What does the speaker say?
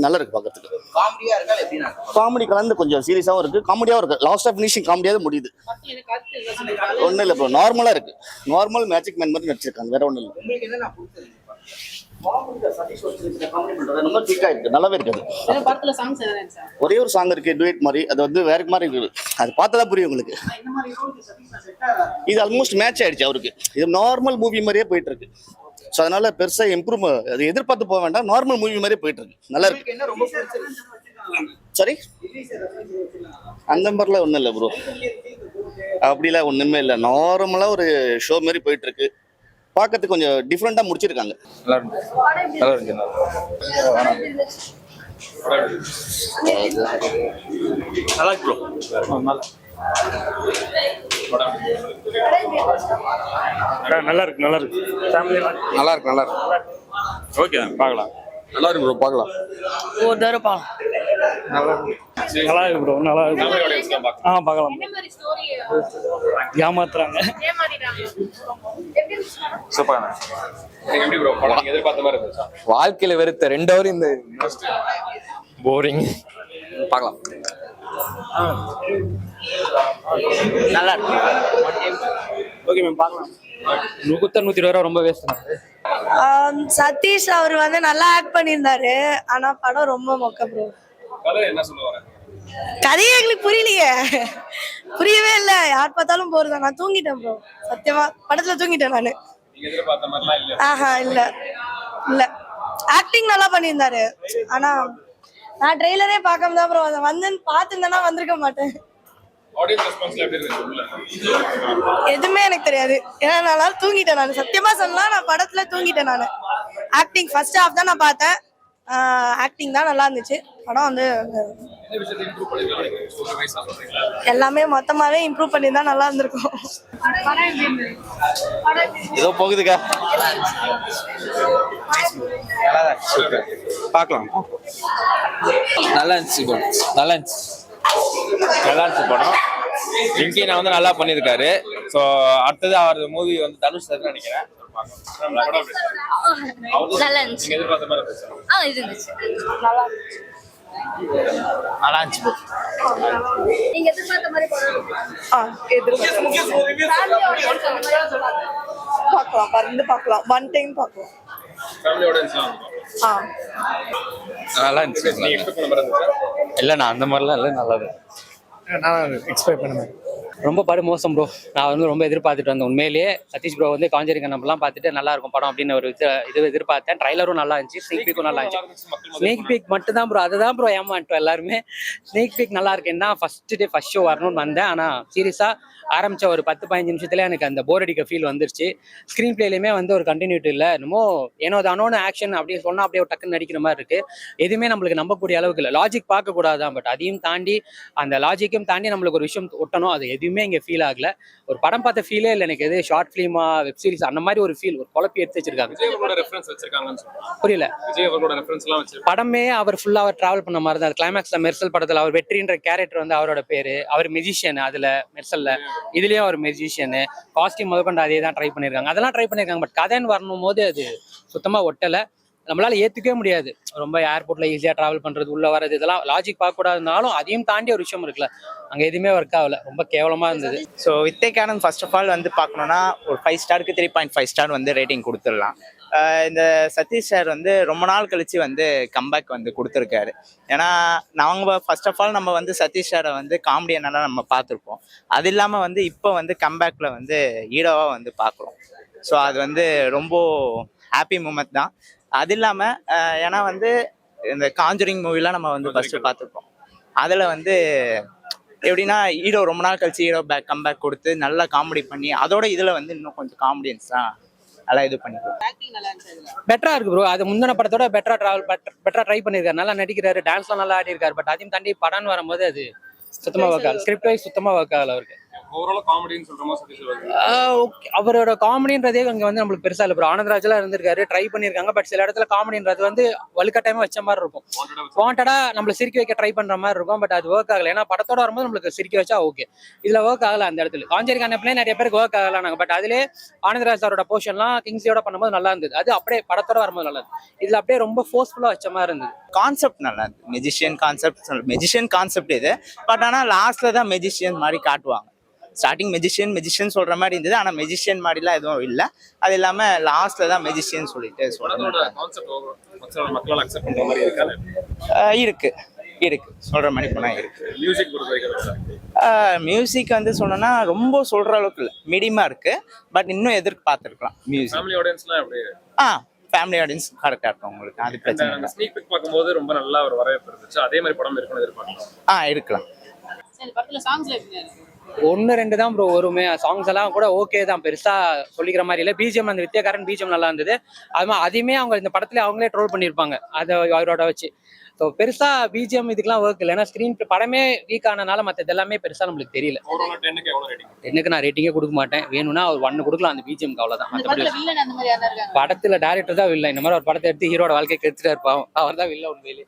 நல்லா இருக்கு பார்க்கறதுக்கு. காமெடியா இருக்கா எப்படின்னா காமெடி கலந்து கொஞ்சம் சீரியஸாகவும் இருக்கு, காமெடியாகவும் இருக்கு. லாஸ்ட்டாக ஃபினிஷிங் காமெடியாவது முடியுது. ஒன்றும் இல்லை ப்ரோ, நார்மலாக இருக்கு. நார்மல் மேஜிக் மேன் மாதிரி நடிச்சிருக்காங்க, வேற ஒன்றும் இல்லை. உங்களுக்கு என்ன பிடிச்சது? ரொம்ப திக்கா இருக்கு, நல்லாவே இருக்குது. ஒரே ஒரு சாங் இருக்கு டுவேட் மாதிரி, அது வந்து வேற மாதிரி இருக்குது. அது பார்த்தா புரியும் உங்களுக்கு. இது ஆல்மோஸ்ட் மேட்ச் ஆயிடுச்சு அவருக்கு. இது நார்மல் மூவி மாதிரியே போயிட்டு இருக்கு. ஸோ அதனால பெருசா இம்ப்ரூவ் அது எதிர்பார்த்து போக வேண்டாம், நார்மல் மூவி மாதிரியே போயிட்டு இருக்கு, நல்லா இருக்கு. என்ன ரொம்ப பிடிச்சது? சரி, அந்த மாதிரிலாம் ஒன்றும் இல்லை ப்ரோ, அப்படிலாம் ஒன்றுமே இல்லை. நார்மலாக ஒரு ஷோ மாதிரி போயிட்டு இருக்கு. பார்க்கறதுக்கு கொஞ்சம் டிஃப்ரெண்டாக முடிச்சிருக்காங்க. நல்லா இருக்கு ப்ரோ, நல்லா இருக்கு நல்லா இருக்கு. நல்லா இருக்கு நல்லா இருக்கு. ஓகே பார்க்கலாம். நல்லா இருக்கு ப்ரோ, பார்க்கலாம். ஒரு தடவை பார்க்கலாம். நல்லா இருக்கு ப்ரோ, நல்லா இருக்கு. பார்க்கலாம். ஏமாத்துறாங்க. சூப்பர். வாழ்க்கையில வெறுத்த 2 hour இந்த போரிங். பார்க்கலாம். நல்லா இருக்கு. ஓகே மேம், பார்க்கலாம். 120 ரூபா ரொம்ப வேஸ்ட். சதீஷ் அவர் வந்து நல்லா ஆக்ட் பண்ணியிருந்தாரு, ஆனா படம் ரொம்ப மொக்க ப்ரோ. கதையே எங்களுக்கு புரியலையே, புரியவே இல்லை. யார் பார்த்தாலும் போறதா. நான் தூங்கிட்டேன் ப்ரோ, சத்தியமா படத்துல தூங்கிட்டேன் நானு. ஆஹா இல்ல இல்ல, ஆக்டிங் நல்லா பண்ணியிருந்தாரு. ஆனா நான் ட்ரெய்லரே பார்க்காம தான் ப்ரோ வந்து பார்த்துருந்தேன்னா வந்திருக்க மாட்டேன். எதுவுமே எனக்கு தெரியாது, ஏன்னா நான் தூங்கிட்டேன். நான் சத்தியமா சொல்லலாம், நான் படத்துல தூங்கிட்டேன். நான் ஆக்டிங் ஃபர்ஸ்ட் ஹாஃப் தான் நான் பார்த்தேன். ஆக்டிங் தான் நல்லா இருந்துச்சு. படம் வந்து எல்லாமே மொத்தமாவே இம்ப்ரூவ் பண்ணி தான் நல்லா இருந்திருக்கும். ஏதோ போகுதுக்கா. பார்க்கலாம். நல்லா இருந்துச்சு ப்ரோ, நல்லா இருந்துச்சு. நல்லா இருந்துச்சு படம். வெங்கி நான் வந்து நல்லா பண்ணியிருக்காரு. ஸோ அடுத்தது அவர் மூவி வந்து தனுஷ் சார் நினைக்கிறேன். நல்லா இருந்துச்சு. இருந்துச்சு. நல்லா இருந்துச்சு ப்ரோ. நீங்க எதிர்பார்த்த மாதிரி பார்க்கலாம், பறந்து பார்க்கலாம், ஒன் டைம் பார்க்கலாம். நல்லா இருந்துச்சு. இல்லை நான் அந்த மாதிரிலாம் இல்லை, நல்லா இருக்கு. நான் எக்ஸ்பெக்ட் பண்ண மாதிரி ரொம்ப படம் மோசம் ப்ரோ. நான் வந்து ரொம்ப எதிர்பார்த்துட்டு வந்தேன். உண்மையிலேயே சதீஷ் ப்ரோ வந்து காஞ்சரிங் நம்மலாம் பார்த்துட்டு நல்லா இருக்கும் படம் அப்படின்னு ஒரு இது எதிர்பார்த்தேன். ட்ரைலரும் நல்லா இருந்துச்சு, ஸ்னேக் பீக்கும் நல்லா இருந்துச்சு. ஸ்னேக் பீக் மட்டும் தான் ப்ரோ, அதுதான் ப்ரோ ஏமாட்டோம் எல்லாருமே. ஸ்னேக் பீக் நல்லா இருக்குன்னா ஃபர்ஸ்ட் டே ஃபர்ஸ்ட் ஷோ வரணும்னு வந்தேன். ஆனால் சீரியஸாக ஆரம்பித்த ஒரு 10-15 நிமிஷத்துல எனக்கு அந்த போர் அடிக்க ஃபீல் வந்துருச்சு. ஸ்க்ரீன் பிளேலையுமே வந்து ஒரு கண்டினியூட்டி இல்லை. என்னமோ ஏனோ தானோன்னு ஆக்ஷன் அப்படின்னு சொன்னால் அப்படியே ஒரு டக்குன்னு நடிக்கிற மாதிரி இருக்கு. எதுவுமே நம்மளுக்கு நம்பக்கூடிய அளவுக்கு இல்லை. லாஜிக் பார்க்கக்கூடாதான், பட் அதையும் தாண்டி அந்த லாஜிக்கையும் தாண்டி நம்மளுக்கு ஒரு விஷயம் ஒட்டணும், அது எதுவுமே இங்கே ஃபீல் ஆகல. ஒரு படம் பார்த்த ஃபீலே இல்லை எனக்கு. எது ஷார்ட் ஃபிலிமா வெப் சீரிஸ் அந்த மாதிரி ஒரு ஃபீல், ஒரு குழப்பி எடுத்து வச்சிருக்காங்க. புரியல. படமே அவர் ஃபுல்லா அவர் டிராவல் பண்ண மாதிரி தான். கிளைமேக்ஸ்ல மெர்சல் படத்துல அவர் வெற்றின்ற கேரக்டர் வந்து அவரோட பேரு. அவர் மெஜிஷியன் அதுல மெர்சல்ல, இதுலயும் அவர் மெஜிஷியனு. காஸ்டியூம் முதற்கொண்டு அதே தான் ட்ரை பண்ணியிருக்காங்க, அதெல்லாம் ட்ரை பண்ணியிருக்காங்க. பட் கதைன்னு வரணும் போது அது சுத்தமா ஒட்டலை. நம்மளால ஏத்துக்கவே முடியாது. ரொம்ப ஏர்போர்ட்ல ஈஸியா டிராவல் பண்றது, உள்ள வர்றது, இதெல்லாம் லாஜிக் பார்க்க கூடாதுனாலும் அதையும் தாண்டி ஒரு விஷயம் இருக்குல்ல, அங்க எதுவுமே ஒர்க் ஆகல. ரொம்ப கேவலமா இருந்தது. ஸோ வித்தைக்கான ஃபர்ஸ்ட் ஆஃப் ஆல் வந்து பார்க்கணும்னா ஒரு 5 ஸ்டாருக்கு 3.5 ஸ்டார் வந்து ரேட்டிங் கொடுத்துடலாம். இந்த சதீஷ் சார் வந்து ரொம்ப நாள் கழிச்சு வந்து கம்பேக் வந்து கொடுத்துருக்காரு. ஏன்னா நாங்கள் ஃபர்ஸ்ட் ஆஃப் ஆல் நம்ம வந்து சதீஷ் சாரை வந்து காமெடியனால நம்ம பார்த்துருப்போம். அது இல்லாமல் வந்து இப்போ வந்து கம்பேக்ல வந்து ஹீரோவாக வந்து பார்க்குறோம். ஸோ அது வந்து ரொம்ப ஹாப்பி மூமெண்ட் தான். அது இல்லாமல் ஏன்னா வந்து இந்த காஞ்சரிங் மூவிலாம் நம்ம வந்து ஃபர்ஸ்ட் பார்த்துருப்போம். அதில் வந்து எப்படின்னா ஹீரோ ரொம்ப நாள் கழிச்சு ஹீரோ கம்பேக் கொடுத்து நல்லா காமெடி பண்ணி, அதோட இதில் வந்து இன்னும் கொஞ்சம் காமெடியன்ஸ் தான் நல்லா இது பண்ணிக்கலாம். பெட்டரா இருக்கு ப்ரோ. அது முந்தின படத்தோட பெட்டரா ட்ரை பண்ணிருக்காரு, நல்லா நடிக்கிறாரு, டான்ஸ்லாம் நல்லா ஆடி இருக்காரு. பட் அதையும் தாண்டி படம்னு வரும்போது அது சுத்தமா ஒர்க் ஆகல. ஸ்கிரிப்ட் வைஸ் சுத்தமா ஒர்க் ஆகல அவருக்கு. ஓவரால் காமெடின்னு சொல்றோமா சதீஷ் ஓகே அவரோட காமெடின்றதே அங்கே வந்து நம்மளுக்கு பெருசா இல்லை ப்ரோ. ஆனந்த்ராஜ்லாம் இருந்திருக்காரு, ட்ரை பண்ணியிருக்காங்க. பட் சில இடத்துல காமெடின்றது வந்து வலுக்கட்டாயமா வச்ச மாதிரி இருக்கும். வாண்டடா நம்மள சிரிக்க வைக்க ட்ரை பண்ற மாதிரி இருக்கும். பட் அது ஒர்க் ஆகல. ஏன்னா படத்தோட வரும்போது நம்மளுக்கு சிரிக்க வச்சா ஓகே, இதுல ஒர்க் ஆகல அந்த இடத்துல. காஞ்சேரி கண்ணப்பிலே நிறைய பேருக்கு ஒர்க் ஆகலாங்க. பட் அதுலேயே ஆனந்த்ராஜ் சாரோட போர்ஷன்லாம் கிங்ஸியோட பண்ணும்போது நல்லா இருந்தது. அது அப்படியே படத்தோட வரும்போது நல்லா இருந்தது. இதுல அப்படியே ரொம்ப ஃபோர்ஸ்ஃபுல்லா வச்ச மாதிரி இருந்தது. கான்செப்ட் நல்லா இருந்தது. மெஜிஷியன் கான்செப்ட் இது. பட் ஆனால் லாஸ்ட்ல தான் மெஜிஷியன் மாதிரி காட்டுவாங்க. ஸ்டார்டிங் மெஜிஷியன் சொல்ற மாதிரி இருந்தது. ஆனால் மெஜிஷியன் மாதிரிலாம் எதுவும் இல்லை. அது இல்லாம லாஸ்ட்ல தான் மெஜிஷியன் சொல்லிட்டு மக்களால் அக்செப்ட் பண்ற மாதிரி இருக்காது. இருக்கு சொல்ற மாதிரி போனா இருக்கு. மியூசிக் பொறுத்த மியூசிக் வந்து சொன்னோன்னா ரொம்ப சொல்ற அளவுக்கு இல்லை, மீடியமா இருக்கு. பட் இன்னும் எதிர்பார்த்துருக்கலாம் மியூசிக். ஃபேமிலி ஆடியன்ஸ்லாம் எப்படி? ஃபேமிலி ஆடியன்ஸ் கரெக்டாக இருக்கும் உங்களுக்கு, அது பிரச்சனை இல்லை. ஸ்னீக் பிக் பார்க்கும்போது ரொம்ப நல்லா ஒரு வரவேற்பு இருந்துச்சு. அதே மாதிரி படம் இருக்கும்னு எதிர்பார்க்கலாம். இருக்கலாம். ஒன்று ரெண்டு தான் ப்ரோ வருமே. சாங்ஸ் எல்லாம் கூட ஓகே தான், பெருசா சொல்லிக்கிற மாதிரி இல்லை. பிஜிஎம் அந்த வித்யாகாரன் பிஜிஎம் நல்லா இருந்தது. அது மாதிரி அதையுமே அவங்க இந்த படத்துல அவங்களே ட்ரோல் பண்ணியிருப்பாங்க அதை அவரோட வச்சு. ஸோ பெருசா பிஜிஎம் இதுக்கெல்லாம் ஒர்க் இல்லை. ஏன்னா ஸ்க்ரீன் படமே வீக் ஆனனால மற்றது எல்லாமே பெருசா நம்மளுக்கு தெரியல. எனக்கு நான் ரேட்டிங்கே கொடுக்க மாட்டேன். வேணும்னா ஒரு 1 கொடுக்கலாம் அந்த பிஜிஎம்க்கு, அவ்வளோதான். மற்றபடி படத்துல டேரக்டர் தான் இல்லை. இந்த மாதிரி ஒரு படத்தை எடுத்து ஹீரோட வாழ்க்கையை கெடுத்துட்டா இருப்பான், அவர் தான் இல்லை உண்மையிலே.